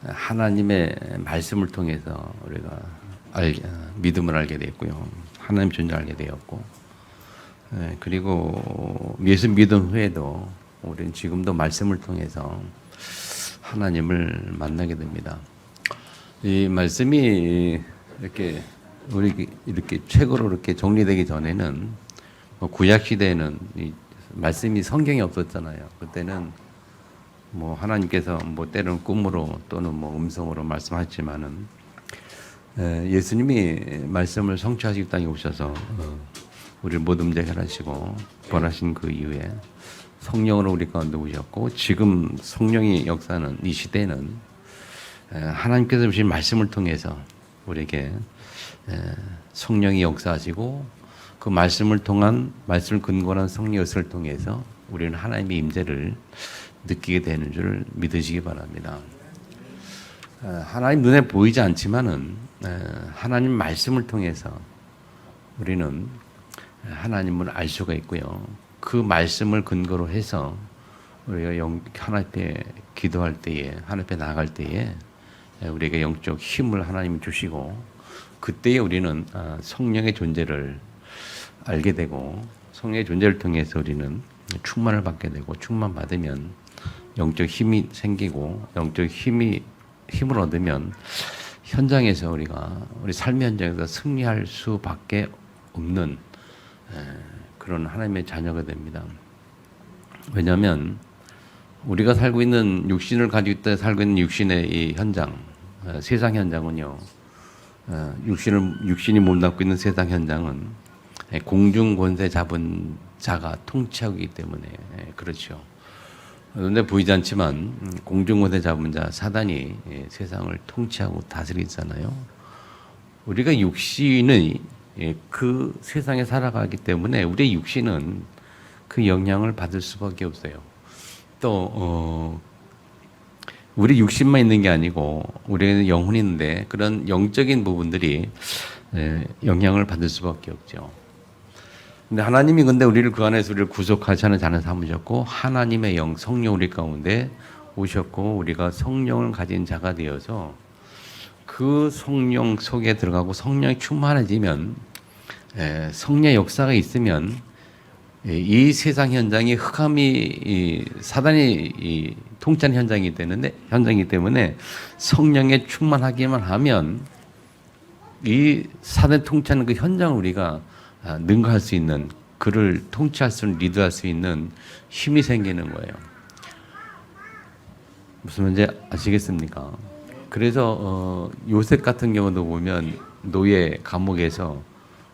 하나님의 말씀을 통해서 우리가 믿음을 알게 되었고요. 하나님 존재 알게 되었고, 그리고 예수 믿음 후에도 우리는 지금도 말씀을 통해서 하나님을 만나게 됩니다. 이 말씀이 이렇게 책으로 이렇게 정리되기 전에는 구약 시대에는 이 말씀이 성경이 없었잖아요. 그때는 하나님께서 때로는 꿈으로 또는 음성으로 말씀하셨지만은 예수님이 말씀을 성취하시기 땅에 오셔서 우리를 모든 문제 해결하시고 부활하신 그 이후에 성령으로 우리 가운데 오셨고, 지금 성령이 역사하는 이 시대는 하나님께서 주신 말씀을 통해서 우리에게 성령이 역사하시고, 그 말씀을 근거로 한 성령 역사를 통해서 우리는 하나님의 임재를 느끼게 되는 줄 믿으시기 바랍니다. 하나님 눈에 보이지 않지만은 하나님 말씀을 통해서 우리는 하나님을 알 수가 있고요. 그 말씀을 근거로 해서 우리가 하나님 앞에 기도할 때에, 하나님 앞에 나아갈 때에 우리에게 영적 힘을 하나님이 주시고, 그때에 우리는 성령의 존재를 알게 되고, 성령의 존재를 통해서 우리는 충만을 받게 되고, 충만 받으면 영적 힘이 생기고, 영적 힘을 얻으면 현장에서 우리 삶의 현장에서 승리할 수밖에 없는 그런 하나님의 자녀가 됩니다. 왜냐하면 우리가 살고 있는 육신을 가지고 있다 살고 있는 육신의 이 현장, 세상 현장은요, 육신이 몸담고 있는 세상 현장은 공중 권세 잡은 자가 통치하고 있기 때문에 그렇죠. 눈에 보이지 않지만 공중 권세 잡은 자 사단이 세상을 통치하고 다스리잖아요. 우리가 육신의 그 세상에 살아가기 때문에 우리의 육신은 그 영향을 받을 수밖에 없어요. 또 우리 육신만 있는 게 아니고 우리는 영혼이 있는데 그런 영적인 부분들이 영향을 받을 수밖에 없죠. 근데 하나님이 우리를 그 안에서 우리를 구속하시는 자는 삼으셨고, 하나님의 영 성령 우리 가운데 오셨고, 우리가 성령을 가진 자가 되어서 그 성령 속에 들어가고 성령이 충만해지면, 성령의 역사가 있으면 이 세상 현장이 흑암이 사단이 통치하는 현장이기 때문에 성령에 충만하기만 하면 이 사단 통치하는 그 현장을 우리가 능가할 수 있는, 그를 통치할 수 있는, 리드할 수 있는 힘이 생기는 거예요. 무슨 말인지 아시겠습니까? 그래서 요셉 같은 경우도 보면 노예 감옥에서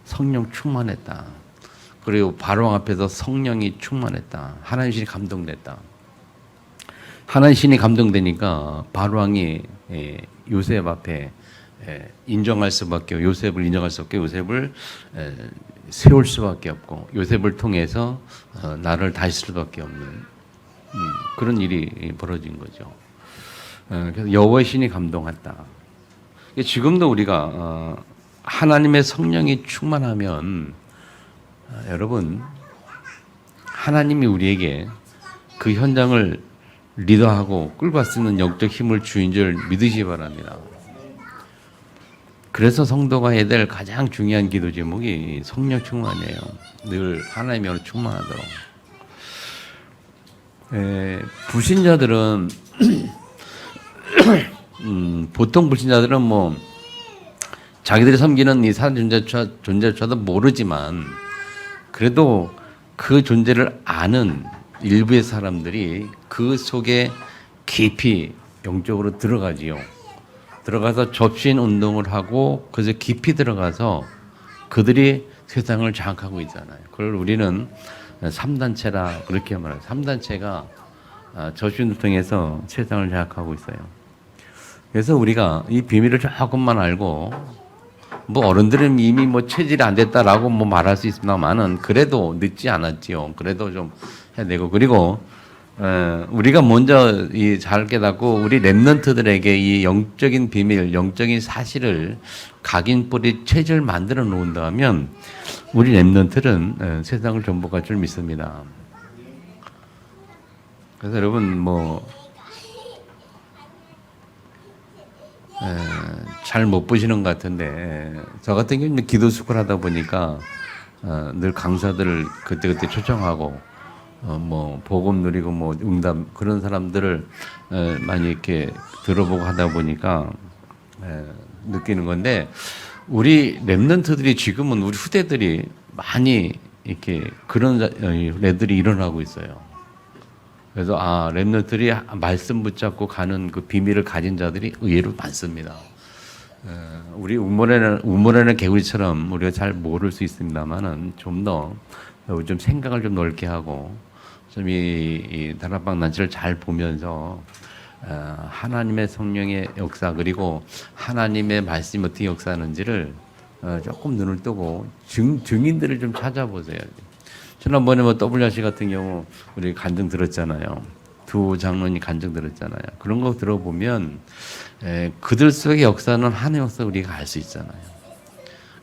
성령 충만했다. 그리고 바로왕 앞에서 성령이 충만했다. 하나님 신이 감동됐다. 하나님 신이 감동되니까 바로왕이 요셉 앞에 인정할 수밖에 없고, 요셉을 인정할 수 없게 요셉을 세울 수밖에 없고, 요셉을 통해서 나를 다스릴 수밖에 없는 그런 일이 벌어진 거죠. 그래서 여호와의 신이 감동했다. 지금도 우리가 하나님의 성령이 충만하면 여러분, 하나님이 우리에게 그 현장을 리더하고 끌고 갈 수 있는 영적 힘을 주인 줄 믿으시기 바랍니다. 그래서 성도가 해야 될 가장 중요한 기도 제목이 성령 충만이에요. 늘 하나님의 영으로 충만하도록. 불신자들은 보통 불신자들은 자기들이 섬기는 이 사단 존재조차도 모르지만 그래도 그 존재를 아는 일부의 사람들이 그 속에 깊이 영적으로 들어가지요. 들어가서 접신 운동을 하고 그래서 깊이 들어가서 그들이 세상을 장악하고 있잖아요. 그걸 우리는 3단체라 그렇게 말해요. 3단체가 접신을 통해서 세상을 장악하고 있어요. 그래서 우리가 이 비밀을 조금만 알고, 어른들은 이미 체질이 안 됐다라고 말할 수 있습니다만은 그래도 늦지 않았지요. 그래도 좀 해야 되고, 그리고 우리가 먼저 잘 깨닫고 우리 렘넌트들에게 이 영적인 비밀, 영적인 사실을 각인뿌리 체질 만들어 놓는다면 우리 렘넌트는 세상을 정복할 줄 믿습니다. 그래서 여러분 잘 못 보시는 것 같은데 저 같은 경우는 기도 수kur 하다 보니까 늘 강사들을 그때그때 초청하고 뭐 복음 누리고 뭐 응답 그런 사람들을 많이 이렇게 들어보고 하다 보니까 느끼는 건데 우리 랩런트들이 지금은 우리 후대들이 많이 이렇게 그런 애들이 일어나고 있어요. 그래서 랩런트들이 말씀 붙잡고 가는 그 비밀을 가진 자들이 의외로 많습니다. 우리 우물에는 개구리처럼 우리가 잘 모를 수 있습니다만은 좀 더 좀 생각을 좀 넓게 하고 좀 이 다락방 난치를 잘 보면서 하나님의 성령의 역사 그리고 하나님의 말씀이 어떻게 역사하는지를 조금 눈을 뜨고 증인들을 좀 찾아보세요. 지난번에 뭐 WRC 같은 경우 우리 간증 들었잖아요. 두 장로님 간증 들었잖아요. 그런 거 들어보면 그들 속의 역사는 하나님의 역사 우리가 알 수 있잖아요.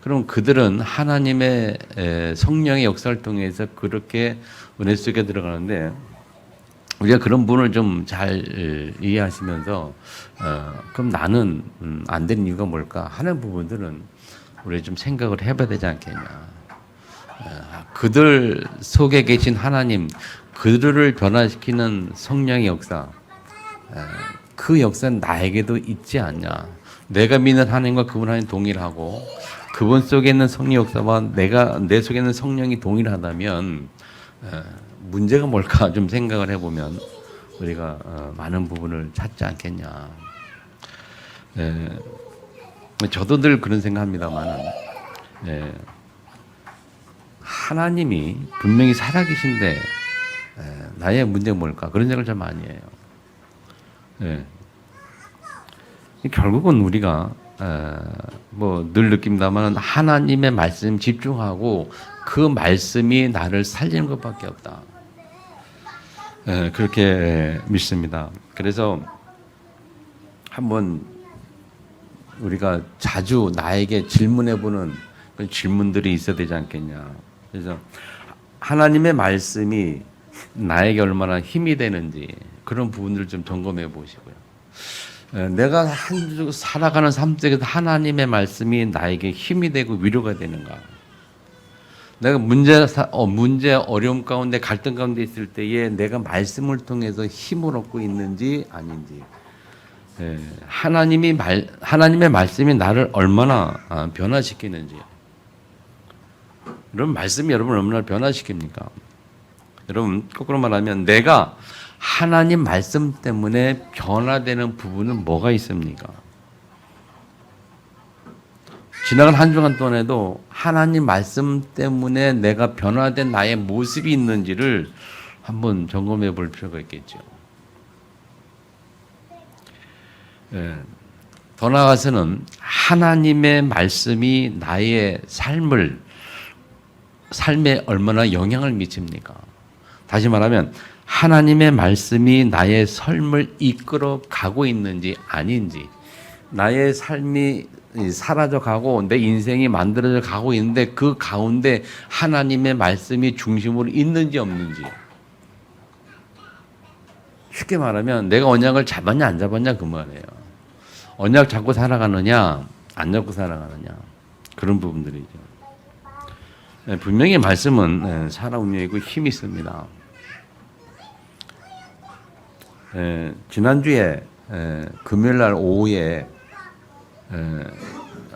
그럼 그들은 하나님의 성령의 역사를 통해서 그렇게 은혜 속에 들어가는데 우리가 그런 부분을 좀 잘 이해하시면서 그럼 나는 안 되는 이유가 뭘까 하는 부분들은 우리 좀 생각을 해봐야 되지 않겠냐. 그들 속에 계신 하나님, 그들을 변화시키는 성령의 역사, 그 역사는 나에게도 있지 않냐. 내가 믿는 하나님과 그분 하나님 동일하고 그분 속에 있는 성령 역사와 내 속에 있는 성령이 동일하다면 문제가 뭘까 좀 생각을 해보면 우리가 많은 부분을 찾지 않겠냐. 저도 늘 그런 생각합니다만 하나님이 분명히 살아계신데 나의 문제가 뭘까 그런 생각을 좀 많이 해요. 결국은 우리가 뭐 늘 느낀다만 하나님의 말씀 집중하고 그 말씀이 나를 살리는 것밖에 없다. 그렇게 믿습니다. 그래서 한번 우리가 자주 나에게 질문해보는 그런 질문들이 있어야 되지 않겠냐. 그래서 하나님의 말씀이 나에게 얼마나 힘이 되는지 그런 부분들을 좀 점검해 보시고요. 내가 한 주 살아가는 삶 속에서 하나님의 말씀이 나에게 힘이 되고 위로가 되는가. 내가 문제 어려움 가운데 갈등 가운데 있을 때에 내가 말씀을 통해서 힘을 얻고 있는지 아닌지. 하나님의 말씀이 나를 얼마나 변화시키는지. 여러분 말씀이 여러분을 얼마나 변화시킵니까? 여러분 거꾸로 말하면 내가 하나님 말씀 때문에 변화되는 부분은 뭐가 있습니까? 지나간 한 주간 동안에도 하나님 말씀 때문에 내가 변화된 나의 모습이 있는지를 한번 점검해 볼 필요가 있겠죠. 더 나아가서는 하나님의 말씀이 나의 삶에 얼마나 영향을 미칩니까? 다시 말하면 하나님의 말씀이 나의 삶을 이끌어 가고 있는지 아닌지, 나의 삶이 사라져 가고 내 인생이 만들어져 가고 있는데 그 가운데 하나님의 말씀이 중심으로 있는지 없는지. 쉽게 말하면 내가 언약을 잡았냐 안 잡았냐 그 말이에요. 언약 잡고 살아가느냐 안 잡고 살아가느냐 그런 부분들이죠. 분명히 말씀은 살아 움직이고 힘이 있습니다. 지난주에 금요일날 오후에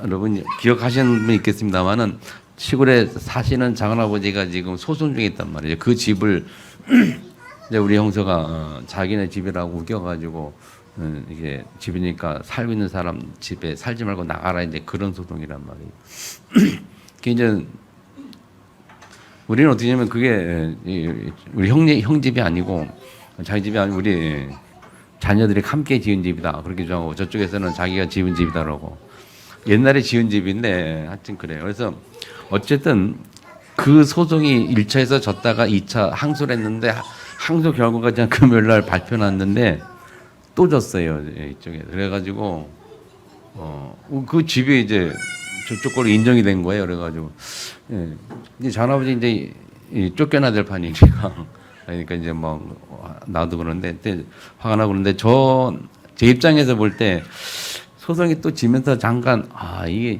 여러분 기억하시는 분 있겠습니다만은 시골에 사시는 작은아버지가 지금 소송 중에 있단 말이에요. 그 집을 이제 우리 형사가 자기네 집이라고 우겨가지고 이게 집이니까 살고 있는 사람 집에 살지 말고 나가라 이제 그런 소송이란 말이에요. 그게 이제 우리는 어떻게 하면 그게 우리 형 집이 아니고 자기 집이 아니고 우리 자녀들이 함께 지은 집이다 그렇게 주장하고 저쪽에서는 자기가 지은 집이다 그러고 옛날에 지은 집인데 하여튼 그래요. 그래서 어쨌든 그 소송이 1차에서 졌다가 2차 항소를 했는데 항소 결과가 그냥 금요일 날 발표 났는데 또 졌어요. 이쪽에. 그래가지고 그 집이 이제 저쪽 거로 인정이 된 거예요. 그래가지고 이제 전아버지 이제 쫓겨나야 될 판이니까 그러니까 이제 뭐 나도 그런데 화가 나고 그런데 제 입장에서 볼 때 소송이 또 지면서 잠깐 이게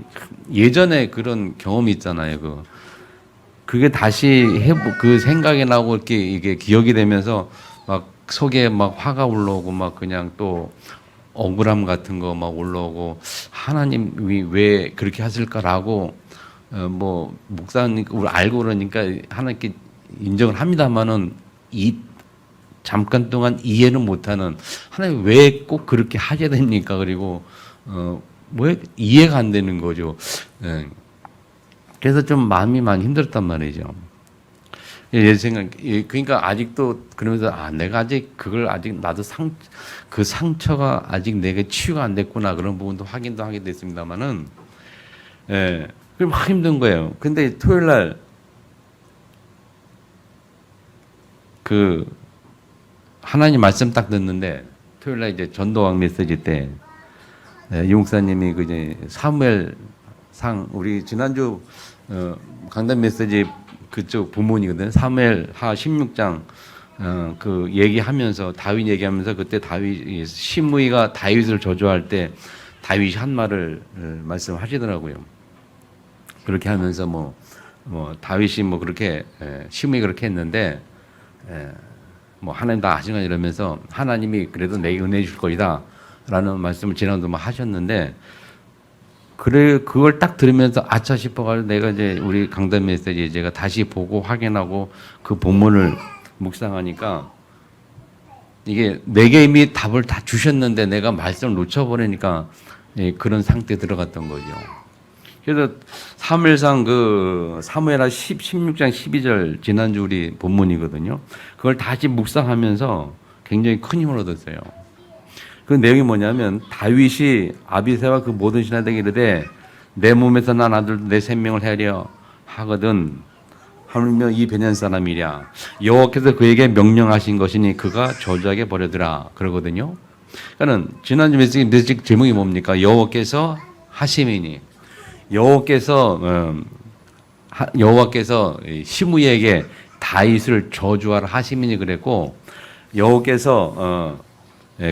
예전에 그런 경험이 있잖아요. 그게 다시 그 생각이 나고 이렇게 이게 기억이 되면서 막 속에 막 화가 올라오고 막 그냥 또 억울함 같은 거 막 올라오고 하나님이 왜 그렇게 하실까라고 뭐 목사님 알고 그러니까 하나님께 인정을 합니다만은 이 잠깐 동안 이해는 못하는 하나님 왜 꼭 그렇게 하게 됩니까? 그리고 왜 이해가 안 되는 거죠. 예. 그래서 좀 마음이 많이 힘들었단 말이죠. 예, 생각, 그러니까 아직도 그러면서 내가 아직 그걸 아직 나도 그 상처가 아직 내게 치유가 안 됐구나 그런 부분도 확인도 하게 됐습니다만은, 예, 그럼 막 힘든 거예요. 근데 토요일 날 하나님 말씀 딱 듣는데 토요일 날 이제 전도왕 메시지 때 이 목사님이 이제 사무엘상 우리 지난주 강단 메시지 그쪽 부문이거든. 사무엘하 16장 그 얘기하면서 다윗 얘기하면서 그때 다윗 시므이가 다윗을 저주할 때 다윗이 한 말을 말씀하시더라고요. 그렇게 하면서 뭐 다윗이 뭐 그렇게 시므이 그렇게 했는데 뭐 하나님 다 아시나 이러면서 하나님이 그래도 내게 은혜 줄 거이다 라는 말씀을 지난주도 뭐 하셨는데 그걸 딱 들으면서 아차 싶어가지고 내가 이제 우리 강단 메시지 제가 다시 보고 확인하고 그 본문을 묵상하니까 이게 내게 이미 답을 다 주셨는데 내가 말씀을 놓쳐버리니까 그런 상태에 들어갔던 거죠. 그래서 사무엘상 사무엘하 16장 12절 지난주 우리 본문이거든요. 그걸 다시 묵상하면서 굉장히 큰 힘을 얻었어요. 그 내용이 뭐냐면 다윗이 아비새와 그 모든 신하들에게 이르되 내 몸에서 난 아들도 내 생명을 해하려 하거든 하물며 이 베냐민 사람이랴 여호와께서 그에게 명령하신 것이니 그가 저주하게 버려두라 그러거든요. 그러니까는 지난주 메시지 제목이 뭡니까? 여호와께서 하심이니 여호와께서 시므이에게 다윗을 저주하라 하심이니 그랬고 여호와께서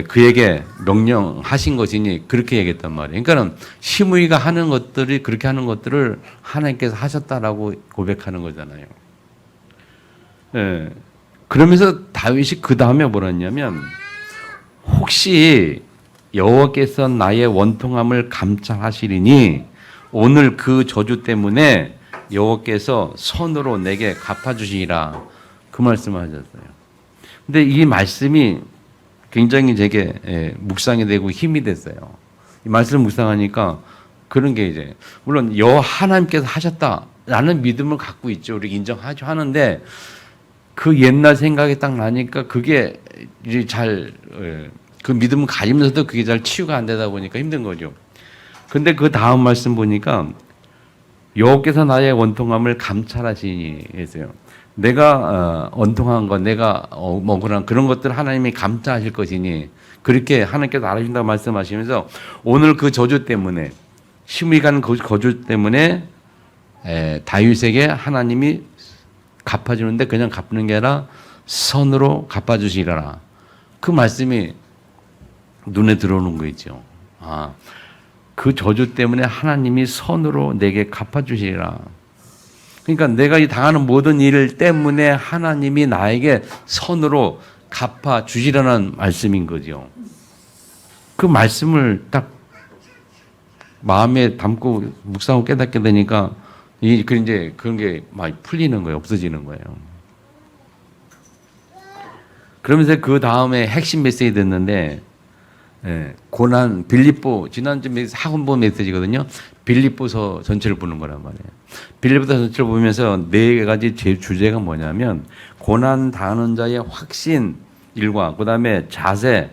그에게 명령하신 것이니 그렇게 얘기했단 말이에요. 그러니까는 시므이가 하는 것들이 그렇게 하는 것들을 하나님께서 하셨다라고 고백하는 거잖아요. 예. 그러면서 다윗이 그 다음에 뭐라 했냐면 혹시 여호와께서 나의 원통함을 감찰하시리니 오늘 그 저주 때문에 여호와께서 손으로 내게 갚아주시리라 그 말씀을 하셨어요. 근데 이 말씀이 굉장히 제게 묵상이 되고 힘이 됐어요. 이 말씀을 묵상하니까 그런 게 이제 물론 하나님께서 하셨다라는 믿음을 갖고 있죠. 우리 인정하죠. 하는데 그 옛날 생각이 딱 나니까 그게 이제 그 믿음을 가지면서도 그게 잘 치유가 안 되다 보니까 힘든 거죠. 근데 그 다음 말씀 보니까 여호와께서 나의 원통함을 감찰하시니 했어요. 내가 원통한 거, 내가 뭐 그런 것들 하나님이 감찰하실 것이니 그렇게 하나님께서 알아주신다고 말씀하시면서 오늘 그 저주 때문에 시므이 가는 그 저주 때문에 다윗에게 하나님이 갚아주는데 그냥 갚는 게 아니라 선으로 갚아주시리라. 그 말씀이 눈에 들어오는 거 있죠. 그 저주 때문에 하나님이 선으로 내게 갚아주시리라. 그러니까 내가 이 당하는 모든 일 때문에 하나님이 나에게 선으로 갚아주시라는 말씀인 거죠. 그 말씀을 딱 마음에 담고 묵상하고 깨닫게 되니까 이제 그런 게 많이 풀리는 거예요. 없어지는 거예요. 그러면서 그 다음에 핵심 메시지 듣는데 고난 빌립보 지난주 학원본 메시지거든요. 빌립보서 전체를 보는 거란 말이에요. 빌립보서 전체를 보면서 네 가지 주제가 뭐냐면 고난 당하는 자의 확신 1과 그다음에 자세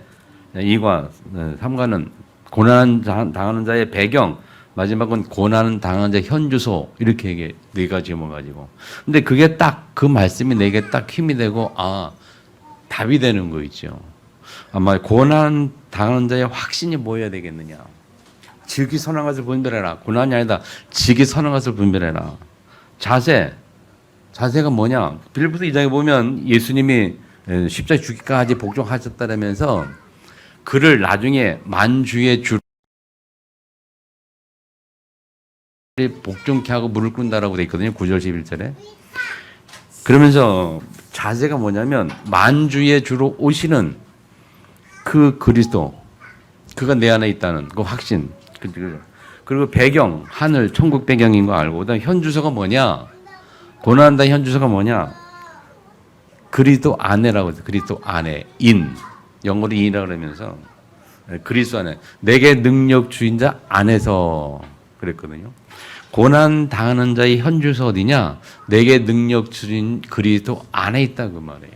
2과 3과는 고난 당하는 자의 배경 마지막은 고난 당하는 자의 현주소 이렇게 얘기해 네 가지 모아가지고 근데 그게 딱 그 말씀이 내게 딱 힘이 되고 답이 되는 거 있죠. 아마 고난 당하는 자의 확신이 뭐여야 되겠느냐. 지극히 선한 것을 분별해라. 고난이 아니다. 지극히 선한 것을 분별해라. 자세가 뭐냐. 빌립보서 2장에 보면 예수님이 십자가 죽기까지 복종하셨다라면서 그를 나중에 만주의 주 복종케 하고 물을 꾼다라고 돼 있거든요. 9절 11절에. 그러면서 자세가 뭐냐면 만주의 주로 오시는 그 그리스도, 그가 내 안에 있다는 그 확신. 그리고 배경, 하늘, 천국 배경인 거 알고, 그다음 현주소가 뭐냐? 고난한다 현주소가 뭐냐? 그리스도 안에라고 해서 그리스도 안에 인, 영어로 인이라고 그러면서 그리스도 안에 내게 능력 주인 자 안에서 그랬거든요. 고난 당하는 자의 현주소 어디냐? 내게 능력 주인 그리스도 안에 있다 그 말이에요.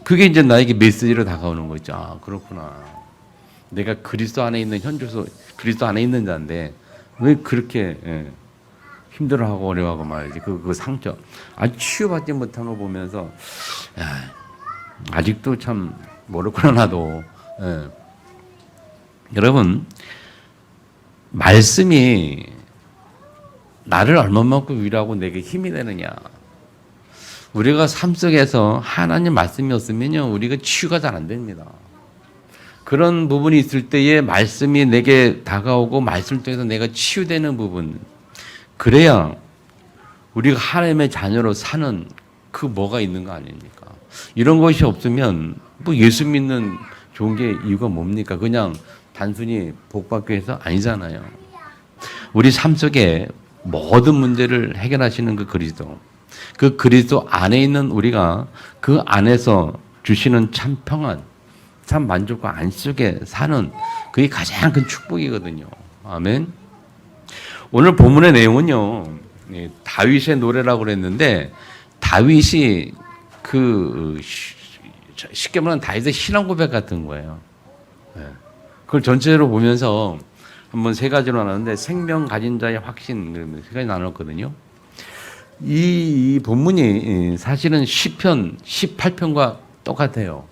그게 이제 나에게 메시지로 다가오는 거죠. 아, 그렇구나. 내가 그리스도 안에 있는 현주소, 그리스도 안에 있는 자인데 왜 그렇게 힘들어하고 어려워하고 말이지. 그 상처, 아직 치유받지 못한 거 보면서 야, 아직도 참 모르구나 나도. 여러분, 말씀이 나를 얼마만큼 위로하고 내게 힘이 되느냐. 우리가 삶 속에서 하나님 말씀이 없으면요, 우리가 치유가 잘 안 됩니다. 그런 부분이 있을 때에 말씀이 내게 다가오고 말씀을 통해서 내가 치유되는 부분, 그래야 우리가 하나님의 자녀로 사는 그 뭐가 있는 거 아닙니까? 이런 것이 없으면 뭐 예수 믿는 좋은 게 이유가 뭡니까? 그냥 단순히 복받기 위해서 아니잖아요. 우리 삶 속에 모든 문제를 해결하시는 그 그리스도 안에 있는 우리가 그 안에서 주시는 참 평안, 참 만족과 안식에 사는 그게 가장 큰 축복이거든요. 아멘. 오늘 본문의 내용은요, 다윗의 노래라고 그랬는데, 다윗이 쉽게 말하면 다윗의 신앙 고백 같은 거예요. 그걸 전체적으로 보면서 한번 세 가지로 나눴는데, 생명 가진 자의 확신, 세 가지 나눴거든요. 이 본문이 사실은 시편 18편과 똑같아요.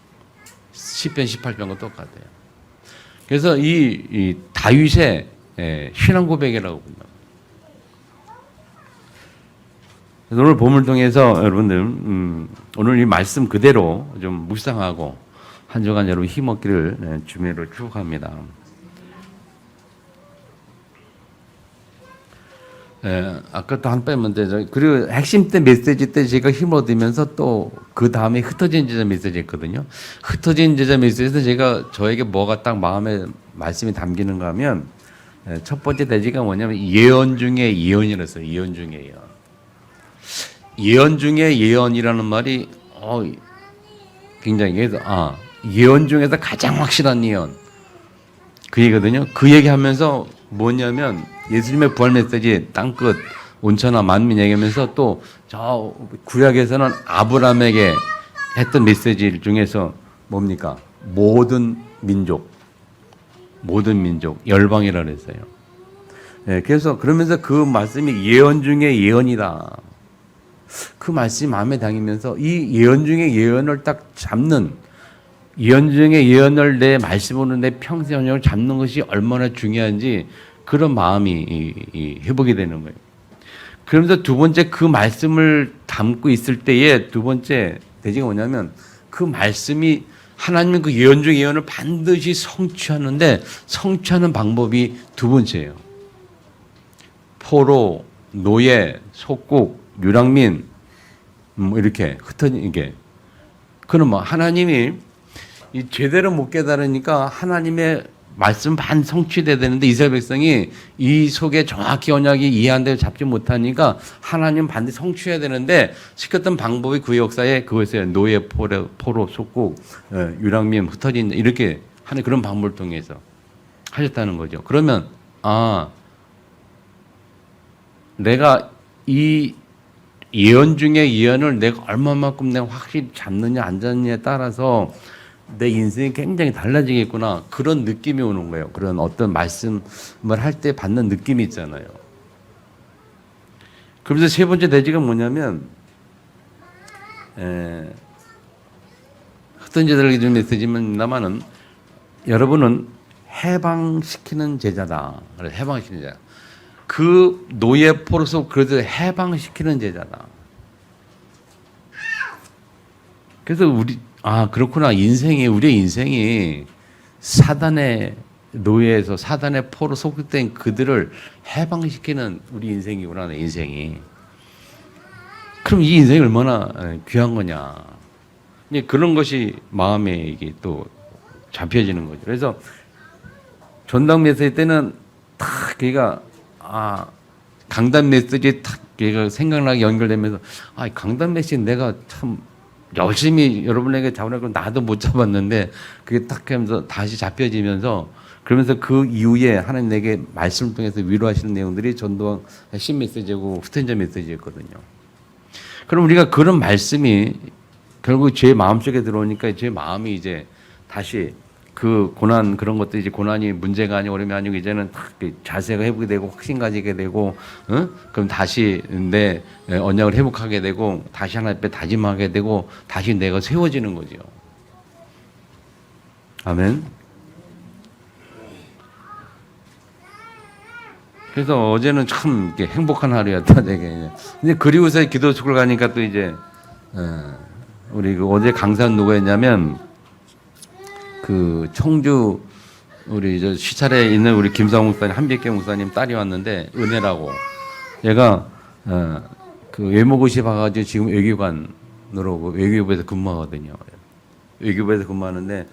시편 18편과 똑같아요. 그래서 이 다윗의 신앙 고백이라고 봅니다. 오늘 본문을 통해서 여러분들 오늘 이 말씀 그대로 좀 묵상하고 한 주간 여러분 힘없기를 주님으로 축복합니다. 아까 또 한 빼면 되죠. 그리고 핵심 때 메시지 때 제가 힘 얻으면서 또 그 다음에 흩어진 제자 메시지 했거든요. 흩어진 제자 메시지에서 제가 저에게 뭐가 딱 마음에 말씀이 담기는가 하면 첫 번째 대지가 뭐냐면 예언 중에 예언이라서요. 예언 중에 예언. 예언 중에 예언이라는 말이 굉장히 예언 중에서 가장 확실한 예언. 그 얘기거든요. 그 얘기하면서 뭐냐면 예수님의 부활 메시지 땅끝 온천하 만민 얘기하면서 또 저 구약에서는 아브라함에게 했던 메시지 중에서 뭡니까? 모든 민족 열방이라 그랬어요. 그래서 그러면서 그 말씀이 예언 중에 예언이다. 그 말씀이 마음에 담기면서 이 예언 중에 예언을 딱 잡는, 예언 중에 예언을 내 말씀으로 내 평생 언약을 잡는 것이 얼마나 중요한지 그런 마음이 회복이 되는 거예요. 그러면서 두 번째 그 말씀을 담고 있을 때에 두 번째 대지가 뭐냐면 그 말씀이 하나님은 그 예언 중 예언을 반드시 성취하는데 성취하는 방법이 두 번째예요. 포로, 노예, 속국, 유랑민 이렇게 흩어진 게 그는 뭐 하나님이 제대로 못 깨달으니까 하나님의 말씀 반 성취돼야 되는데 이스라엘 백성이 이 속에 정확히 언약이 이해한데 잡지 못하니까 하나님 반드시 성취해야 되는데 시켰던 방법이 그 역사에 그것을 노예, 포로, 속국, 유랑민, 흩어진 이렇게 하는 그런 방법을 통해서 하셨다는 거죠. 그러면 내가 이 예언 중에 예언을 내가 얼마만큼 내가 확실히 잡느냐 안 잡느냐에 따라서 내 인생이 굉장히 달라지겠구나. 그런 느낌이 오는 거예요. 그런 어떤 말씀을 할 때 받는 느낌이 있잖아요. 그러면서 세 번째 대지가 뭐냐면 어떤 제자들에게 준 메시지입니다만은 여러분은 해방시키는 제자다. 그래서 해방시키는 제자. 그 노예 포로서 그래도 해방시키는 제자다. 그래서 그렇구나. 우리의 인생이 사단의 노예에서 사단의 포로 속된 그들을 해방시키는 우리 인생이구나, 내 인생이. 그럼 이 인생이 얼마나 귀한 거냐. 그런 것이 마음에 이게 또 잡혀지는 거죠. 그래서 전당 메시지 때는 탁 걔가 강단 메시지 탁 걔가 생각나게 연결되면서 강단 메시지 내가 참 열심히 여러분에게 잡으려고 나도 못 잡았는데 그게 딱 하면서 다시 잡혀지면서 그러면서 그 이후에 하나님 내게 말씀을 통해서 위로하시는 내용들이 전도왕 핵심 메시지고 후텐자 메시지였거든요. 그럼 우리가 그런 말씀이 결국 제 마음속에 들어오니까 제 마음이 이제 다시 그 고난 그런 것도 이제 고난이 문제가 아니고 어려움이 아니고 이제는 딱 자세가 회복이 되고 확신 가지게 되고 그럼 다시 내 언약을 회복하게 되고 다시 하나님 앞에 다짐하게 되고 다시 내가 세워지는 거죠. 아멘. 그래서 어제는 참 이렇게 행복한 하루였다 되게. 근데 그리고서 기도 축을 가니까 또 이제 우리 그 어제 강사는 누구였냐면 그 청주 우리 저 시찰에 있는 우리 김상욱 목사님, 한백계 목사님 딸이 왔는데 은혜라고 얘가 그 외모고시 봐가지고 지금 외교관으로 외교부에서 근무하거든요. 외교부에서 근무하는데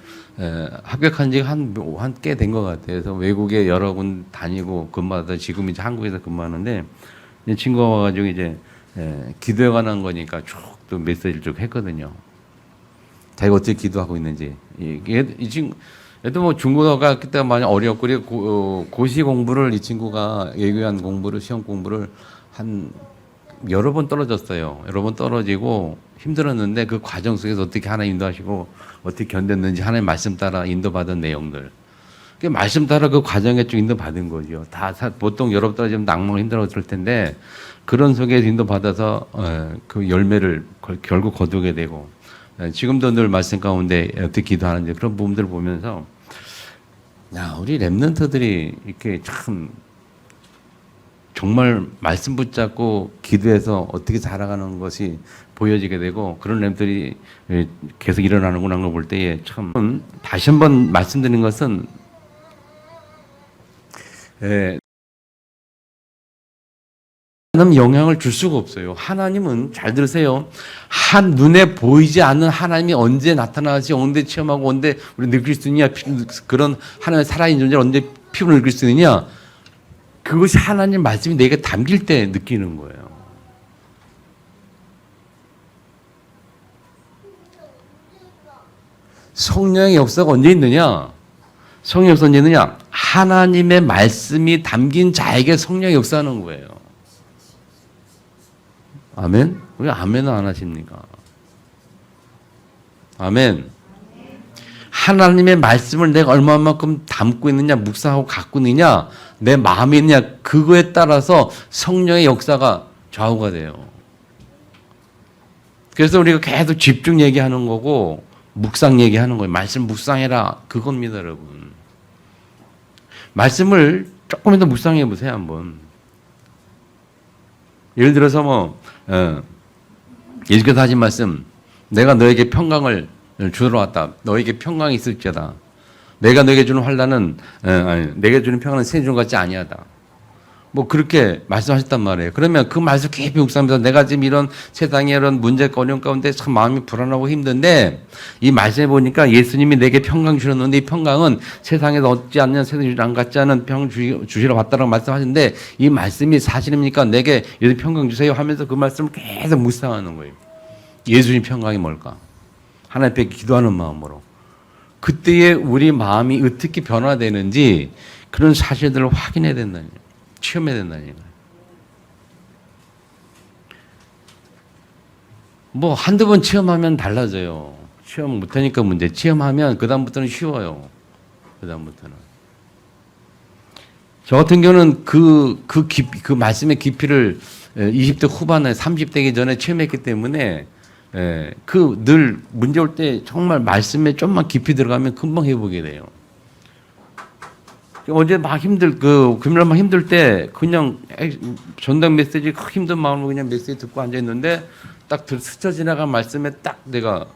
합격한 지 한 꽤 된 것 같아요. 그래서 외국에 여러 군 다니고 근무하다 지금 이제 한국에서 근무하는데 이 친구가 와가지고 이제 기도에 관한 거니까 쭉 또 메시지를 쭉 했거든요. 자기가 어떻게 기도하고 있는지. 이 친구, 얘도 뭐 중국어가 그때 많이 어렵고, 그리고 고시 공부를 이 친구가 외교관 공부를, 시험 공부를 한 여러 번 떨어졌어요. 여러 번 떨어지고 힘들었는데 그 과정 속에서 어떻게 하나님 인도하시고 어떻게 견뎠는지 하나님 말씀 따라 인도받은 내용들. 그 말씀 따라 그 과정에 좀 인도받은 거죠. 다 보통 여러 번 떨어지면 낭망 힘들었을 텐데 그런 속에 인도받아서 그 열매를 결국 거두게 되고 지금도 늘 말씀 가운데 어떻게 기도하는지 그런 부분들을 보면서 야, 우리 랩런트들이 이렇게 참 정말 말씀 붙잡고 기도해서 어떻게 자라가는 것이 보여지게 되고 그런 랩들이 계속 일어나는구나 하는 걸 볼 때에 참 다시 한번 말씀드리는 것은 하나님 영향을 줄 수가 없어요. 하나님은 잘 들으세요. 한 눈에 보이지 않는 하나님이 언제 나타나지, 언제 체험하고, 언제 우리 느낄 수 있느냐, 그런 하나님의 살아있는 존재를 언제 피부로 느낄 수 있느냐, 그것이 하나님 말씀이 내게 담길 때 느끼는 거예요. 성령의 역사가 언제 있느냐? 성령의 역사가 언제 있느냐? 하나님의 말씀이 담긴 자에게 성령의 역사하는 거예요. 아멘? 왜 아멘은 안 하십니까? 아멘. 하나님의 말씀을 내가 얼마만큼 담고 있느냐, 묵상하고 갖고 있느냐, 내 마음에 있느냐, 그거에 따라서 성령의 역사가 좌우가 돼요. 그래서 우리가 계속 집중 얘기하는 거고, 묵상 얘기하는 거예요. 말씀 묵상해라. 그겁니다, 여러분. 말씀을 조금이라도 묵상해 보세요, 한번. 예를 들어서 뭐 예수께서 하신 말씀, 내가 너에게 평강을 주러 왔다. 너에게 평강이 있을지어다. 내가 너에게 주는 환난은 내게 주는 평강은 세준 같지 아니하다. 뭐 그렇게 말씀하셨단 말이에요. 그러면 그 말씀 깊이 묵상하면서 내가 지금 이런 세상의 이런 문제 어려움 가운데 참 마음이 불안하고 힘든데 이 말씀해 보니까 예수님이 내게 평강 주셨는데 이 평강은 세상에서 얻지 않는 세상에 안 갖지 않은 평강 주시러 왔다라고 말씀하시는데 이 말씀이 사실입니까? 내게 예수님 평강 주세요 하면서 그 말씀을 계속 묵상하는 거예요. 예수님 평강이 뭘까? 하나님 앞에 기도하는 마음으로. 그때에 우리 마음이 어떻게 변화되는지 그런 사실들을 확인해야 된다는 거예요. 체험해야 된다는 거예요. 뭐 한두 번 체험하면 달라져요. 체험 못하니까 문제. 체험하면 그 다음부터는 쉬워요. 그 다음부터는. 저 같은 경우는 그 말씀의 깊이를 20대 후반에 30대기 전에 체험했기 때문에 늘 문제 올 때 정말 말씀에 좀만 깊이 들어가면 금방 회복이 돼요. 어제 막 금요일 막 힘들 때 그냥 전당 메시지 힘든 마음으로 그냥 메시지 듣고 앉아있는데 딱 스쳐 지나간 말씀에 딱 내가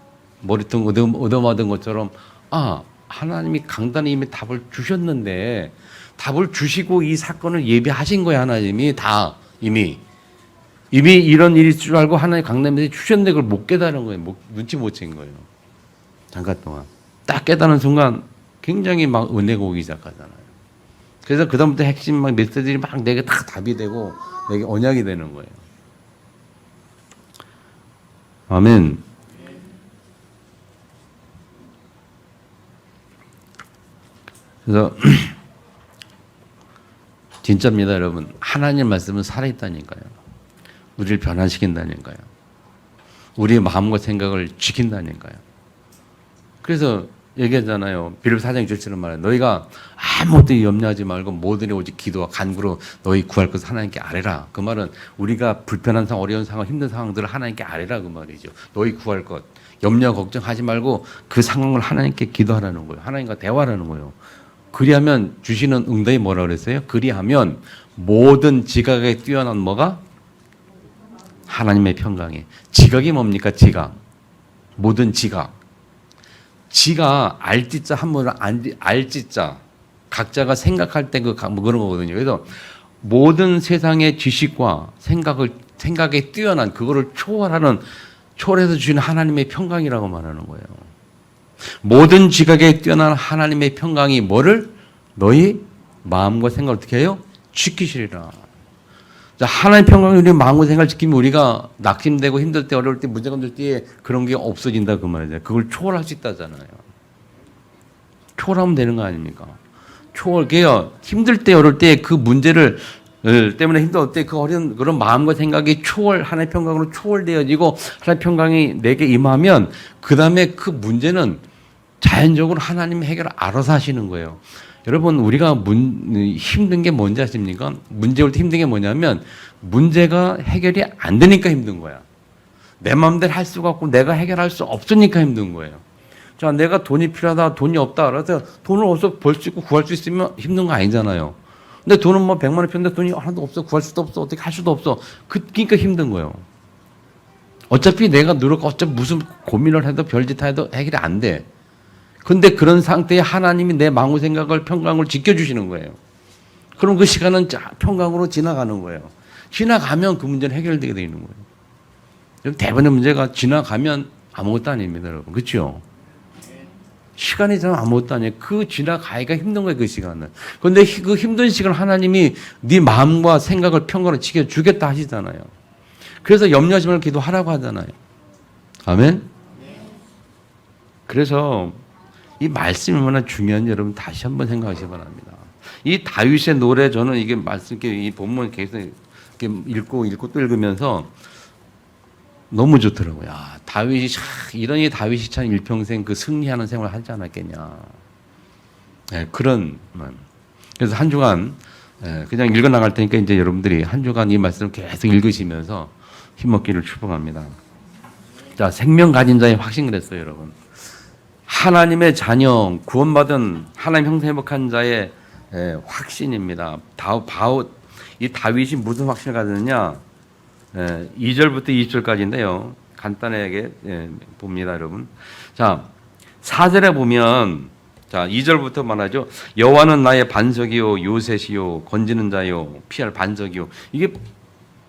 머리통 얻어맞은 것처럼 하나님이 강단에 이미 답을 주셨는데 답을 주시고 이 사건을 예비하신 거예요. 하나님이 다 이미 이런 일이 있을 줄 알고 하나님 강단에 주셨는데 그걸 못 깨달은 거예요. 눈치 못 챈 거예요. 잠깐 동안 딱 깨달은 순간 굉장히 막 은혜가 오기 시작하잖아요. 그래서 그다음부터 핵심 막 메시지들이 막 내게 다 답이 되고 내게 언약이 되는 거예요. 아멘. 그래서 진짜입니다, 여러분. 하나님 말씀은 살아있다니까요. 우리를 변화시킨다니까요. 우리의 마음과 생각을 지킨다니까요. 그래서 얘기하잖아요. 빌립보 4장 6절처럼 말해요. 너희가 아무것도 염려하지 말고 모든 일 오직 기도와 간구로 너희 구할 것을 하나님께 아뢰라. 그 말은 우리가 불편한 상황, 어려운 상황, 힘든 상황들을 하나님께 아뢰라 그 말이죠. 너희 구할 것, 염려 걱정하지 말고 그 상황을 하나님께 기도하라는 거예요. 하나님과 대화하라는 거예요. 그리하면 주시는 응답이 뭐라 그랬어요? 그리하면 모든 지각에 뛰어난 뭐가? 하나님의 평강이. 지각이 뭡니까? 지각. 모든 지각. 지가 알지자 한문으로 알지자. 각자가 생각할 때 그런 거거든요. 그래서 모든 세상의 지식과 생각에 뛰어난 그거를 초월해서 주시는 하나님의 평강이라고 말하는 거예요. 모든 지각에 뛰어난 하나님의 평강이 뭐를? 너희 마음과 생각을 어떻게 해요? 지키시리라. 자, 하나님의 평강이 우리 마음과 생각을 지키면 우리가 낙심되고 힘들 때 어려울 때 문제가 될 때 그런 게 없어진다 그 말이죠. 그걸 초월할 수 있다잖아요. 초월하면 되는 거 아닙니까? 그게 힘들 때 어려울 때 그 문제를 때문에 힘들 때 그 어려운 그런 마음과 생각이 하나님의 평강으로 초월되어지고 하나님의 평강이 내게 임하면 그 다음에 그 문제는 자연적으로 하나님이 해결을 알아서 하시는 거예요. 여러분 우리가 힘든 게 뭔지 아십니까? 문제 올 때 힘든 게 뭐냐면 문제가 해결이 안 되니까 힘든 거야. 내 마음대로 할 수가 없고 내가 해결할 수 없으니까 힘든 거예요. 자, 내가 돈이 필요하다, 돈이 없다. 그래서 돈을 어디서 벌 수 있고 구할 수 있으면 힘든 거 아니잖아요. 근데 돈은 뭐 100만 원 필요한데 돈이 하나도 없어. 구할 수도 없어. 어떻게 할 수도 없어. 그러니까 힘든 거예요. 어차피 내가 어차피 무슨 고민을 해도 별짓 해도 해결이 안 돼. 근데 그런 상태에 하나님이 내 마음 생각을 평강을 지켜주시는 거예요. 그럼 그 시간은 평강으로 지나가는 거예요. 지나가면 그 문제는 해결되게 되는 거예요. 대부분의 문제가 지나가면 아무것도 아닙니다, 여러분. 그렇죠? 시간이 지나면 아무것도 아니에요. 그 지나가기가 힘든 거예요, 그 시간은. 그런데 그 힘든 시간 하나님이 네 마음과 생각을 평강으로 지켜주겠다 하시잖아요. 그래서 염려하지 말고 기도하라고 하잖아요. 아멘? 그래서 이 말씀이 얼마나 중요한지 여러분 다시 한번 생각하시기 바랍니다. 이 다윗의 노래 저는 이게 말씀, 이 본문 계속 읽고 또 읽으면서 너무 좋더라고요. 야, 이러니 다윗이 참 일평생 그 승리하는 생활을 하지 않았겠냐. 네, 그런 말. 그래서 한 주간 그냥 읽어 나갈 테니까 이제 여러분들이 한 주간 이 말씀을 계속 읽으시면서 힘먹기를 축복합니다. 자, 생명 가진 자의 확신 그랬어요, 여러분. 하나님의 자녀, 구원받은 하나님 형상 회복한 자의 확신입니다. 이 다윗이 무슨 확신을 가졌느냐? 2절부터 20절까지인데요. 간단하게 봅니다, 여러분. 자, 4절에 보면, 자, 2절부터 말하죠. 여호와는 나의 반석이요, 요새시요, 건지는 자요, 피할 반석이요. 이게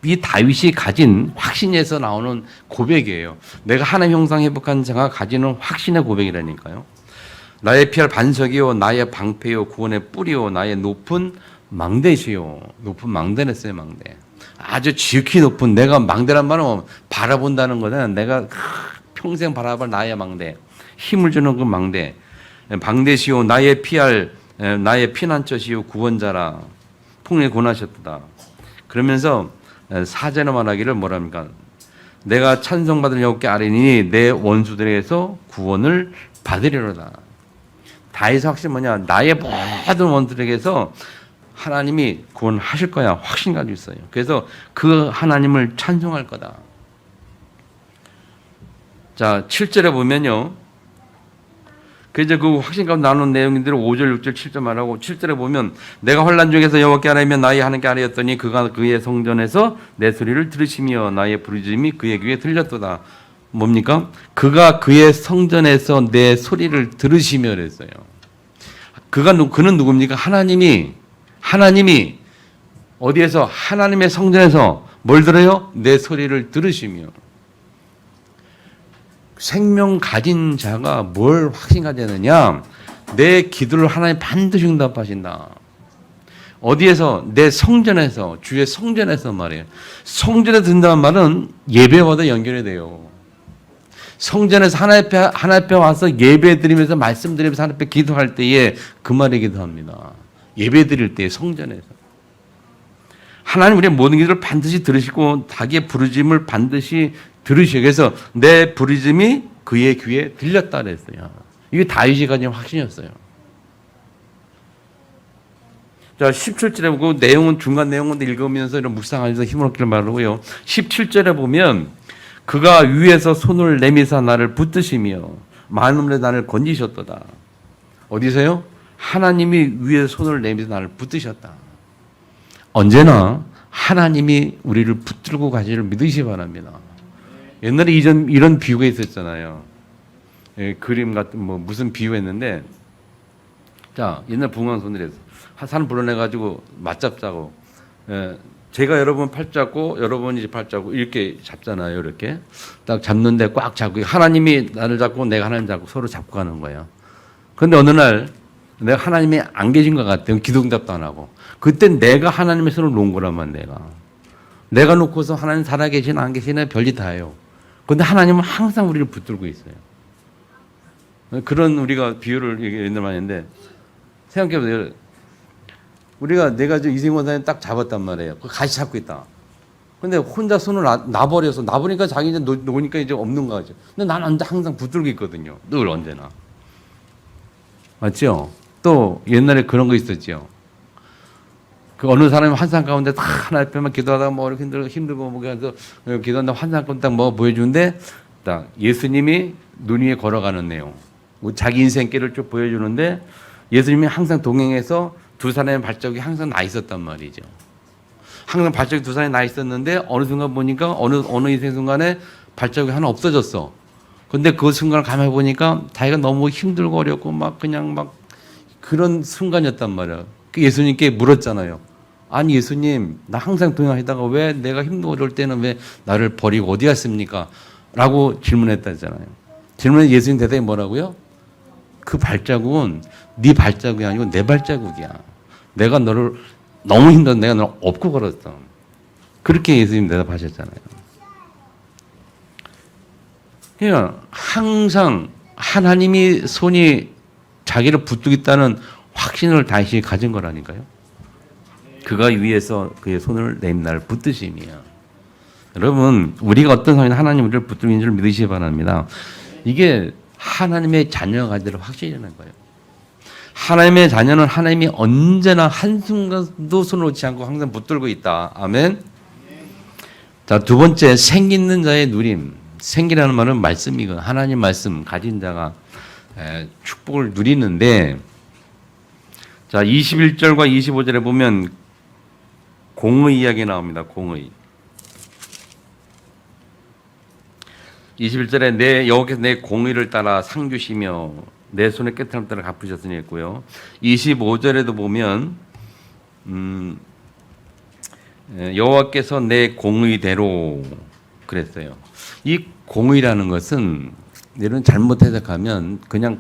이 다윗이 가진 확신에서 나오는 고백이에요. 내가 하나님 형상 회복한 자가 가지는 확신의 고백이라니까요. 나의 피할 반석이요, 나의 방패요, 구원의 뿌리요, 나의 높은 망대시요. 높은 망대냈어요, 망대. 아주 지극히 높은, 내가 망대란 말은 바라본다는 거잖아요. 내가 평생 바라볼 나의 망대, 힘을 주는 그 망대. 방대시요, 나의 피난처시요, 구원자라. 풍랑에 고나셨다. 그러면서 사제는 말하기를 뭐랍니까? 내가 찬송받을 여호와께 아뢰니 내 원수들에게서 구원을 받으리로다. 다윗의 확신 뭐냐? 나의 모든 원수들에게서 하나님이 구원하실 거야. 확신 가지고 있어요. 그래서 그 하나님을 찬송할 거다. 자, 7절에 보면요. 그래서 그 확신 가운데 나눈 내용들을 5절, 6절, 7절 말하고 7절에 보면 내가 환난 중에서 여호와께 아뢰면 나의 하나님께 아뢰었더니 그가 그의 성전에서 내 소리를 들으시며 나의 부르짖음이 그의 귀에 들렸도다. 뭡니까? 그가 그의 성전에서 내 소리를 들으시며 그랬어요. 그는 누굽니까? 하나님이 어디에서? 하나님의 성전에서 뭘 들어요? 내 소리를 들으시며. 생명 가진 자가 뭘 확신하되느냐? 내 기도를 하나님 반드시 응답하신다. 어디에서? 내 성전에서, 주의 성전에서 말이에요. 성전에 든다는 말은 예배와도 연결이 돼요. 성전에서 하나님 앞에 와서 예배 드리면서 말씀 드리면서 하나님 앞에 기도할 때에 그 말이기도 합니다. 예배 드릴 때 성전에서. 하나님 우리의 모든 기도를 반드시 들으시고 자기의 부르심을 반드시 들으시고, 그래서 내 부르심이 그의 귀에 들렸다 그랬어요. 이게 다윗이 가진 확신이었어요. 자, 17절에 보고 내용은 중간 내용은 읽으면서 이런 묵상하면서 힘을 얻기를 바라고요. 17절에 보면 그가 위에서 손을 내미사 나를 붙드시며 만물의 나를 건지셨도다. 어디서요? 하나님이 위에서 손을 내미사 나를 붙드셨다. 언제나 하나님이 우리를 붙들고 가시를 믿으시기 바랍니다. 옛날에 이런 비유가 있었잖아요. 예, 그림 같은 무슨 비유했는데, 자, 옛날 붕왕손들에서 산 불러내가지고 맞잡자고, 예, 제가 여러분 팔 잡고 여러분이 팔 잡고 이렇게 잡잖아요. 이렇게 딱 잡는데 꽉 잡고 하나님이 나를 잡고 내가 하나님 잡고 서로 잡고 가는 거예요. 그런데 어느 날 내가 하나님이 안 계신 것 같아요. 기도응답도 안 하고. 그때 내가 하나님의 손을 놓은 거라면 내가 놓고서 하나님 살아계시나 안 계시나 별짓 다 해요. 그런데 하나님은 항상 우리를 붙들고 있어요. 그런 우리가 비유를 옛날 많이 했는데 생각해보세요. 내가 이승원사님 딱 잡았단 말이에요. 같이 잡고 있다. 근데 혼자 손을 놔버리니까 자기 이제 놓으니까 이제 없는 거죠. 근데 나는 항상 붙들고 있거든요. 늘 언제나. 맞죠? 또 옛날에 그런 거 있었죠. 그 어느 사람이 환상 가운데 다 하나 앞에만 기도하다가 뭐 이렇게 힘들고 뭐 그래서 기도한다 환상 가운데 딱 뭐 보여주는데 딱 예수님이 눈 위에 걸어가는 내용. 자기 인생길을 쭉 보여주는데 예수님이 항상 동행해서 두 사람의 발자국이 항상 나 있었단 말이죠. 항상 발자국이 두 사람이 나 있었는데 어느 순간 보니까 어느 인생 순간에 발자국이 하나 없어졌어. 근데 그 순간을 가만히 보니까 자기가 너무 힘들고 어렵고 막 그냥 막 그런 순간이었단 말이야. 예수님께 물었잖아요. 아니 예수님, 나 항상 동행하다가 왜 내가 힘들고 어려울 때는 왜 나를 버리고 어디 갔습니까? 라고 질문했다잖아요. 질문에 예수님 대답이 뭐라고요? 그 발자국은 네 발자국이 아니고 내 발자국이야. 내가 너를 너무 힘들어서 내가 너를 업고 걸었어. 그렇게 예수님 대답하셨잖아요. 그러니까 항상 하나님이 손이 자기를 붙들고 있다는 확신을 다시 가진 거라니까요. 그가 위에서 그의 손을 내민 나를 붙드심이야. 여러분, 우리가 어떤 상황이나 하나님 우리를 붙들고 있는 줄 믿으시기 바랍니다. 이게 하나님의 자녀가 가지는 확신이라는 거예요. 하나님의 자녀는 하나님이 언제나 한순간도 손을 놓지 않고 항상 붙들고 있다. 아멘. 자, 두 번째, 생기 있는 자의 누림. 생기라는 말은 말씀이고 하나님 말씀 가진 자가 축복을 누리는데, 자, 21절과 25절에 보면 공의 이야기 나옵니다. 공의. 21절에 내 여호와께서 내 공의를 따라 상 주시며 내 손의 깨끗함을 따라 갚으셨으니 했고요. 25절에도 보면 여호와께서 내 공의대로 그랬어요. 이 공의라는 것은 여러분 잘못 해석하면 그냥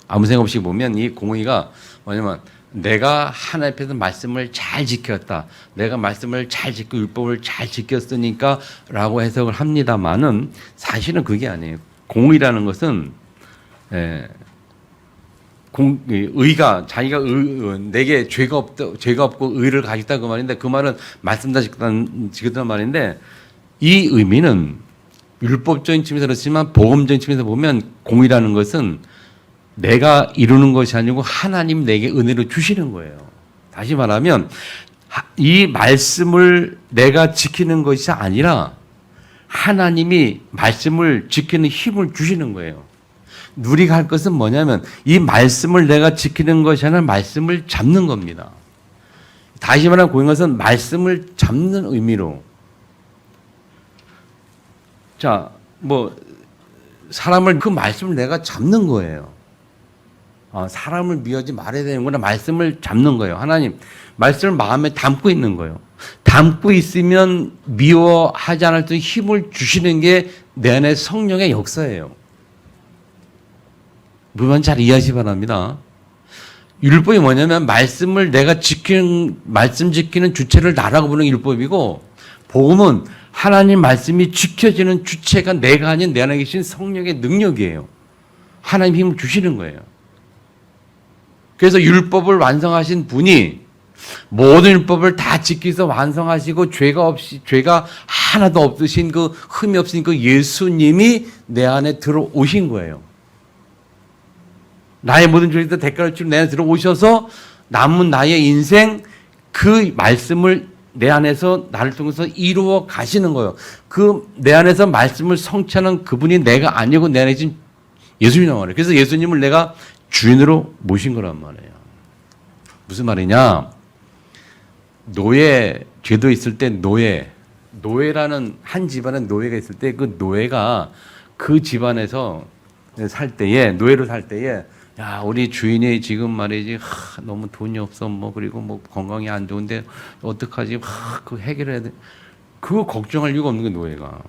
아무 생각 없이 보면 이 공의가 뭐냐면 내가 하나님 앞에서 말씀을 잘 지켰다. 내가 말씀을 잘 지키고 율법을 잘 지켰으니까 라고 해석을 합니다만은 사실은 그게 아니에요. 공의라는 것은 의가 자기가 내게 죄가 없고 의를 가졌다 그 말인데, 그 말은 말씀 다 지켰다는 말인데, 이 의미는 율법적인 측면에서 그렇지만 복음적인 측면에서 보면 공의라는 것은 내가 이루는 것이 아니고 하나님 내게 은혜로 주시는 거예요. 다시 말하면 이 말씀을 내가 지키는 것이 아니라 하나님이 말씀을 지키는 힘을 주시는 거예요. 우리가 할 것은 뭐냐면 이 말씀을 내가 지키는 것이 아니라 말씀을 잡는 겁니다. 다시 말하면 공의는 것은 말씀을 잡는 의미로. 자, 사람을 그 말씀을 내가 잡는 거예요. 사람을 미워하지 말아야 되는구나. 말씀을 잡는 거예요. 하나님, 말씀을 마음에 담고 있는 거예요. 담고 있으면 미워하지 않을 수 힘을 주시는 게 내 안에 성령의 역사예요. 물론 잘 이해하시기 바랍니다. 율법이 뭐냐면 말씀을 내가 말씀 지키는 주체를 나라고 부르는 율법이고, 복음은 하나님 말씀이 지켜지는 주체가 내가 아닌 내 안에 계신 성령의 능력이에요. 하나님 힘을 주시는 거예요. 그래서 율법을 완성하신 분이 모든 율법을 다 지키서 완성하시고 죄가 하나도 없으신 그 흠이 없으신 그 예수님이 내 안에 들어오신 거예요. 나의 모든 죄에서 대가를 치러 내 안에 들어오셔서 남은 나의 인생 그 말씀을 내 안에서 나를 통해서 이루어 가시는 거예요. 그 내 안에서 말씀을 성취하는 그분이 내가 아니고 내 안에 계신 예수님이란 말이에요. 그래서 예수님을 내가 주인으로 모신 거란 말이에요. 무슨 말이냐? 죄도 있을 때 노예라는 한 집안에 노예가 있을 때 그 노예가 그 집안에서 노예로 살 때에 야, 우리 주인이 지금 말이지, 너무 돈이 없어, 그리고 건강이 안 좋은데, 어떡하지, 그거 해결해야 돼. 그거 걱정할 이유가 없는 게 노예가.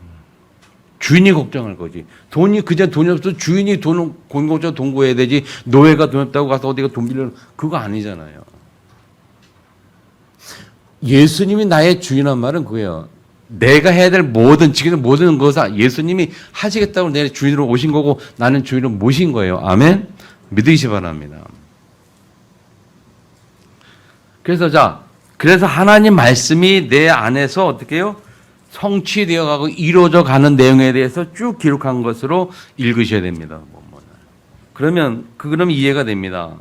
주인이 걱정할 거지. 돈이 없어, 주인이 돈 구해야 되지, 노예가 돈 없다고 가서 어디가 돈 빌려, 그거 아니잖아요. 예수님이 나의 주인한 말은 그거예요. 내가 해야 될 지키는 모든 것을 예수님이 하시겠다고 내 주인으로 오신 거고, 나는 주인으로 모신 거예요. 아멘? 믿으시기 바랍니다. 그래서 하나님 말씀이 내 안에서 어떻게 해요? 성취되어 가고 이루어져 가는 내용에 대해서 쭉 기록한 것으로 읽으셔야 됩니다. 그러면 이해가 됩니다.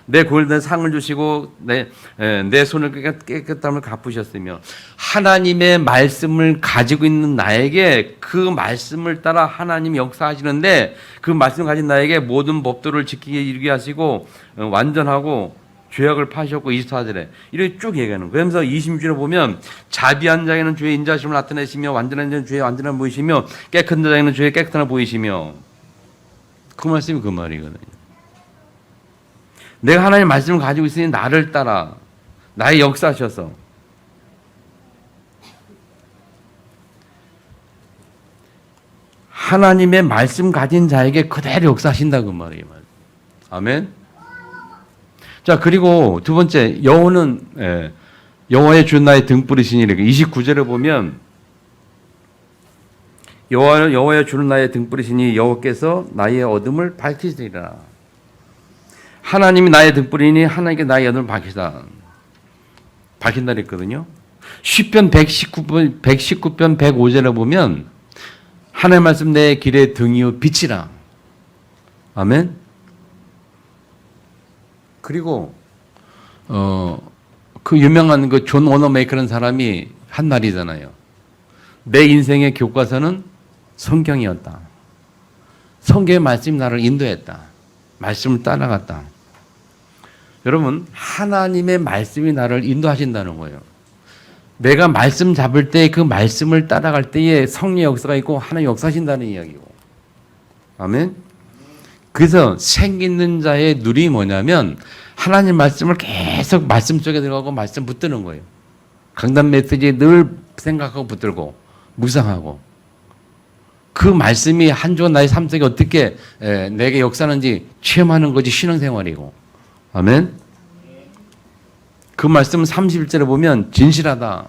내 골든 상을 주시고 내 손을 깨끗함을 갚으셨으며 하나님의 말씀을 가지고 있는 나에게 그 말씀을 따라 하나님이 역사하시는데 그 말씀을 가진 나에게 모든 법도를 지키게 이르게 하시고 완전하고 죄악을 파셨고 24절에 이렇게 쭉 얘기하는 거예요. 그러면서 26절에 보면 자비한 자에게는 주의 인자심을 나타내시며 완전한 자는 주의 완전함을 보이시며 깨끗한 자에게는 주의 깨끗함을 보이시며 그 말씀이 그 말이거든요. 내가 하나님의 말씀을 가지고 있으니 나를 따라 나의 역사하셔서 하나님의 말씀 가진 자에게 그대로 역사하신다 그 말이에요. 아멘. 자, 그리고 두 번째 여호와의 주 나의 등불이시니 이렇게 29절에 보면 여호와의 주는 나의 등불이시니 여호와께서 나의 어둠을 밝히시리라. 하나님이 나의 등불이니 하나님께 나의 어둠을 밝힌다 그랬거든요. 시편 119편 105절에 보면 하나님의 말씀 내 길의 등이요 빛이라. 아멘. 그리고 그 유명한 그 존 워너메이커라는 사람이 한 말이잖아요. 내 인생의 교과서는 성경이었다. 성경의 말씀이 나를 인도했다. 말씀을 따라갔다. 여러분, 하나님의 말씀이 나를 인도하신다는 거예요. 내가 말씀 잡을 때 그 말씀을 따라갈 때에 성령의 역사가 있고 하나님 역사하신다는 이야기고. 아멘. 그래서 생기는 자의 누리 뭐냐면 하나님 말씀을 계속 말씀 속에 들어가고 말씀 붙드는 거예요. 강단 메시지 늘 생각하고 붙들고 묵상하고 그 말씀이 한 주간 나의 삶 속에 어떻게 내게 역사하는지 체험하는 것이 신앙생활이고. 아멘. 그 말씀은 31절에 보면 진실하다.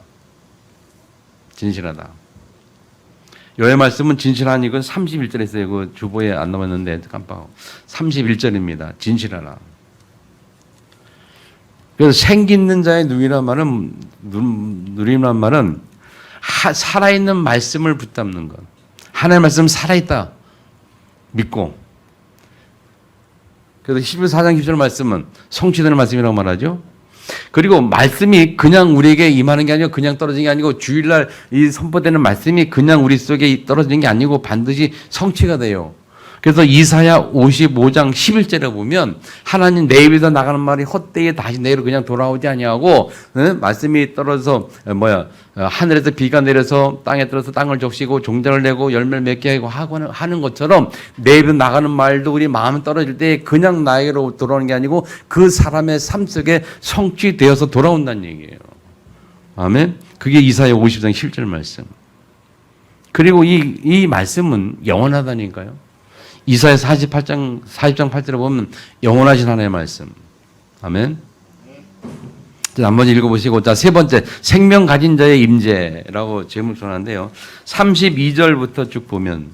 여호와의 말씀은 진실한 이건 31절에 있어요. 그 주보에 안 남았는데 깜빡하고 31절입니다. 진실하라. 그래서 생기는 자의 누리란 말은 살아있는 말씀을 붙잡는 것. 하나님의 말씀은 살아있다. 믿고. 그래서 14장 10절 말씀은 성취되는 말씀이라고 말하죠. 그리고 말씀이 그냥 우리에게 임하는 게 아니고 그냥 떨어지는 게 아니고 주일날 이 선포되는 말씀이 그냥 우리 속에 떨어지는 게 아니고 반드시 성취가 돼요. 그래서 이사야 55장 11절에 보면 하나님 내 입에서 나가는 말이 헛되이 다시 내로 그냥 돌아오지 아니하고 말씀이 떨어져서 하늘에서 비가 내려서 땅에 떨어서 땅을 적시고 종자를 내고 열매를 맺게 하고 하는 것처럼 내 입에서 나가는 말도 우리 마음에 떨어질 때 그냥 나에게로 돌아오는 게 아니고 그 사람의 삶 속에 성취되어서 돌아온다는 얘기예요. 아멘. 그게 이사야 50장 11절 말씀. 그리고 이 말씀은 영원하다니까요. 이사야 40장 8절에 보면 영원하신 하나님의 말씀. 아멘. 자, 한번 읽어보시고, 자, 세 번째, 생명 가진 자의 임재라고 제목을 전하는데요. 32절부터 쭉 보면,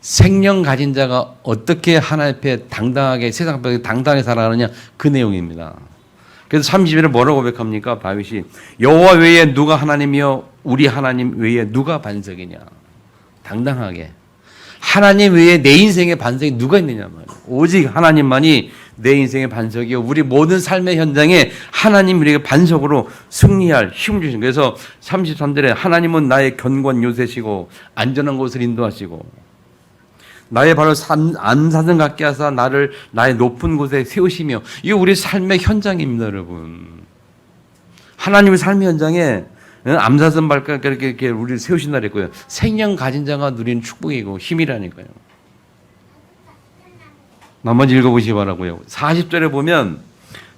생명 가진 자가 어떻게 하나님 앞에 당당하게, 세상 앞에 당당하게 살아가느냐, 그 내용입니다. 그래서 30절에 뭐라고 고백합니까? 다윗이 여호와 외에 누가 하나님이요 우리 하나님 외에 누가 반석이냐. 당당하게. 하나님 외에 내 인생의 반석이 누가 있느냐 말이에요. 오직 하나님만이 내 인생의 반석이요 우리 모든 삶의 현장에 하나님 우리에게 반석으로 승리할 힘을 주신 거예요. 그래서 33절에 하나님은 나의 견고한 요새시고 안전한 곳을 인도하시고 나의 발을 안사슴 같게 하사 나를 나의 높은 곳에 세우시며, 이게 우리 삶의 현장입니다, 여러분. 하나님의 삶의 현장에 암사슴 발과 이렇게 우리를 세우신다 그랬고요. 생명 가진 자가 누리는 축복이고 힘이라니까요. 나머지 읽어보시기 바라고요. 40절에 보면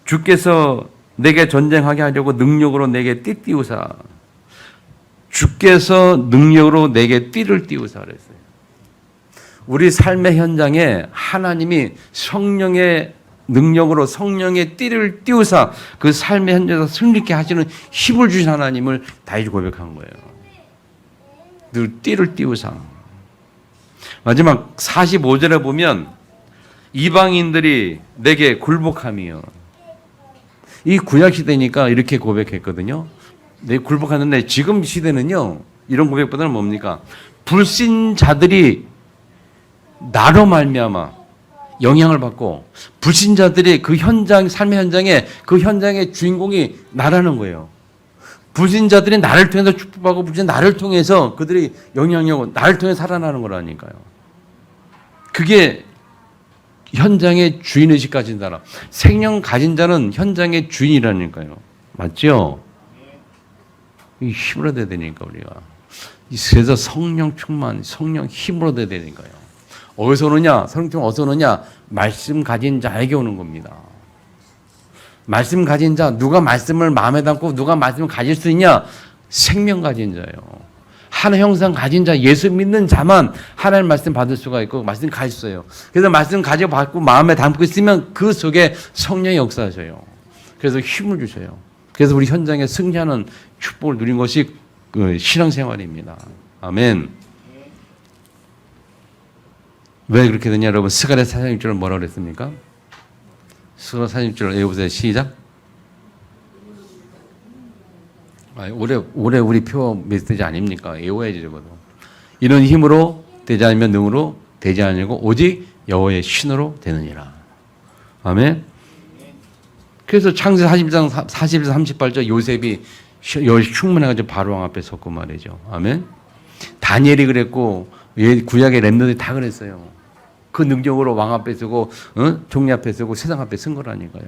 주께서 내게 전쟁하게 하려고 능력으로 내게 띠 띄우사, 주께서 능력으로 내게 띠를 띄우사 그랬어요. 우리 삶의 현장에 하나님이 성령의 능력으로 성령의 띠를 띄우사 그 삶의 현장에서 승리케 하시는 힘을 주신 하나님을 다윗이 고백한 거예요. 늘 띠를 띄우사. 마지막 45절에 보면 이방인들이 내게 굴복함이요. 이 구약 시대니까 이렇게 고백했거든요. 내 굴복하는데 지금 시대는요, 이런 고백보다는 뭡니까? 불신자들이 나로 말미암아 영향을 받고 불신자들이 그 현장, 삶의 현장에 그 현장의 주인공이 나라는 거예요. 불신자들이 나를 통해서 축복하고 불신자 나를 통해서 그들이 영향력을 나를 통해 살아나는 거라니까요. 그게 현장의 주인의식 가진 사람. 생명 가진 자는 현장의 주인이라니까요. 맞죠? 힘으로 돼야 되니까 우리가. 그래서 성령 충만, 성령 힘으로 돼야 되니까요. 어디서 오느냐? 성령 어디서 오느냐? 말씀 가진 자에게 오는 겁니다. 말씀 가진 자, 누가 말씀을 마음에 담고 누가 말씀을 가질 수 있냐? 생명 가진 자예요. 하나님 형상 가진 자, 예수 믿는 자만 하나님 말씀 받을 수가 있고 말씀 가질 수 있어요. 그래서 말씀 가지고 받고 마음에 담고 있으면 그 속에 성령이 역사하셔요. 그래서 힘을 주셔요. 그래서 우리 현장에 승리하는 축복을 누린 것이 그 신앙생활입니다. 아멘. 왜 그렇게 되냐, 여러분? 스가랴 46절을 뭐라고 그랬습니까? 스가랴 46절 외워보세요. 시작. 올해 우리 표 메시지 아닙니까? 외워야지, 저거도. 이런 힘으로 되지 않으면 능으로 되지 않으고 오직 여호와의 신으로 되느니라. 아멘. 그래서 창세기 40장 38절 요셉이 충만해가지고 바로 왕 앞에 섰고 말이죠. 아멘. 다니엘이 그랬고 구약의 렘넌트들이 다 그랬어요. 그 능력으로 왕 앞에 서고 종리 앞에 서고 세상 앞에 선 거라니까요.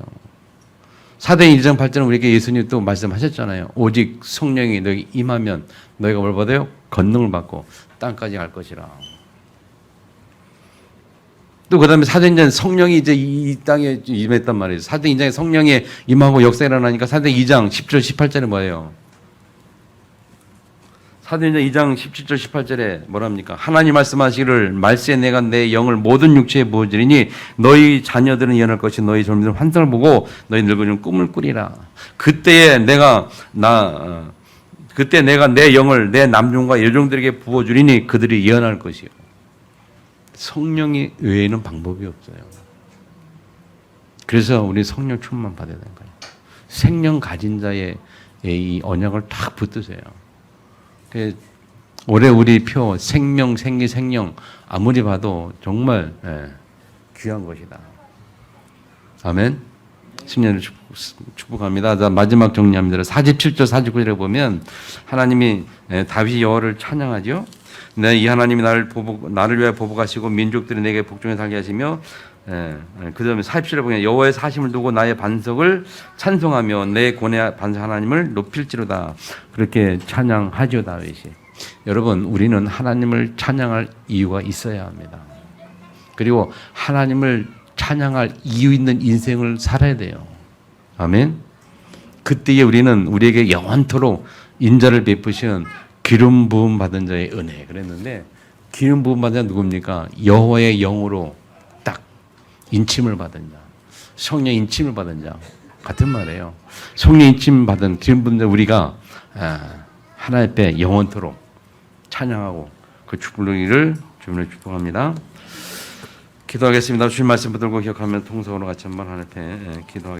사도행 1장 8절은 우리에게 예수님 또 말씀하셨잖아요. 오직 성령이 너희 임하면 너희가 뭘 받아요? 권능을 받고 땅까지 갈 것이라. 또 그다음에 사도행전 성령이 이제 이 땅에 임했단 말이에요. 사도행 2장에 성령이 임하고 역사 일어나니까 사도행 2장 10절 18절에 뭐예요? 사도행전 2장 17절 18절에 뭐랍니까? 하나님 말씀하시기를 말세에 내가 내 영을 모든 육체에 부어주리니 너희 자녀들은 예언할 것이 너희 젊은이들은 환상을 보고 너희 늙은이는 꿈을 꾸리라. 그때 내가 내 영을 내 남종과 여종들에게 부어주리니 그들이 예언할 것이요. 성령이 외에는 방법이 없어요. 그래서 우리 성령 충만 받아야 되는 거예요. 생명 가진 자의 이 언약을 딱 붙드세요. 올해 우리 표 생명, 생기, 생명 아무리 봐도 정말 귀한 것이다. 아멘. 10년을 축복합니다. 자, 마지막 정리합니다. 47절 49절에 보면 하나님이 다윗이 여호와를 찬양하죠. 네, 이 하나님이 나를 위하여 보복하시고 민족들이 내게 복종해 살게 하시며 그 다음에 47절 보면 여호와의 사심을 두고 나의 반석을 찬송하며 내 권의 반석 하나님을 높일지로다. 그렇게 찬양하죠, 다윗이. 여러분, 우리는 하나님을 찬양할 이유가 있어야 합니다. 그리고 하나님을 찬양할 이유 있는 인생을 살아야 돼요. 아멘. 그때에 우리는 우리에게 영원토록 인자를 베푸시는 기름 부음 받은 자의 은혜 그랬는데, 기름 부음 받은 자 누굽니까? 여호와의 영으로 딱 인침을 받은 자, 성령 인침을 받은 자 같은 말이에요. 성령 인침 받은 기름 부은 자 우리가 하나님 앞에 영원토록 찬양하고 그 축복을 주님을 축복합니다. 기도하겠습니다. 주님 말씀 붙들고 기억하면 통성으로 같이 한번 하나님 앞에 기도하겠습니다.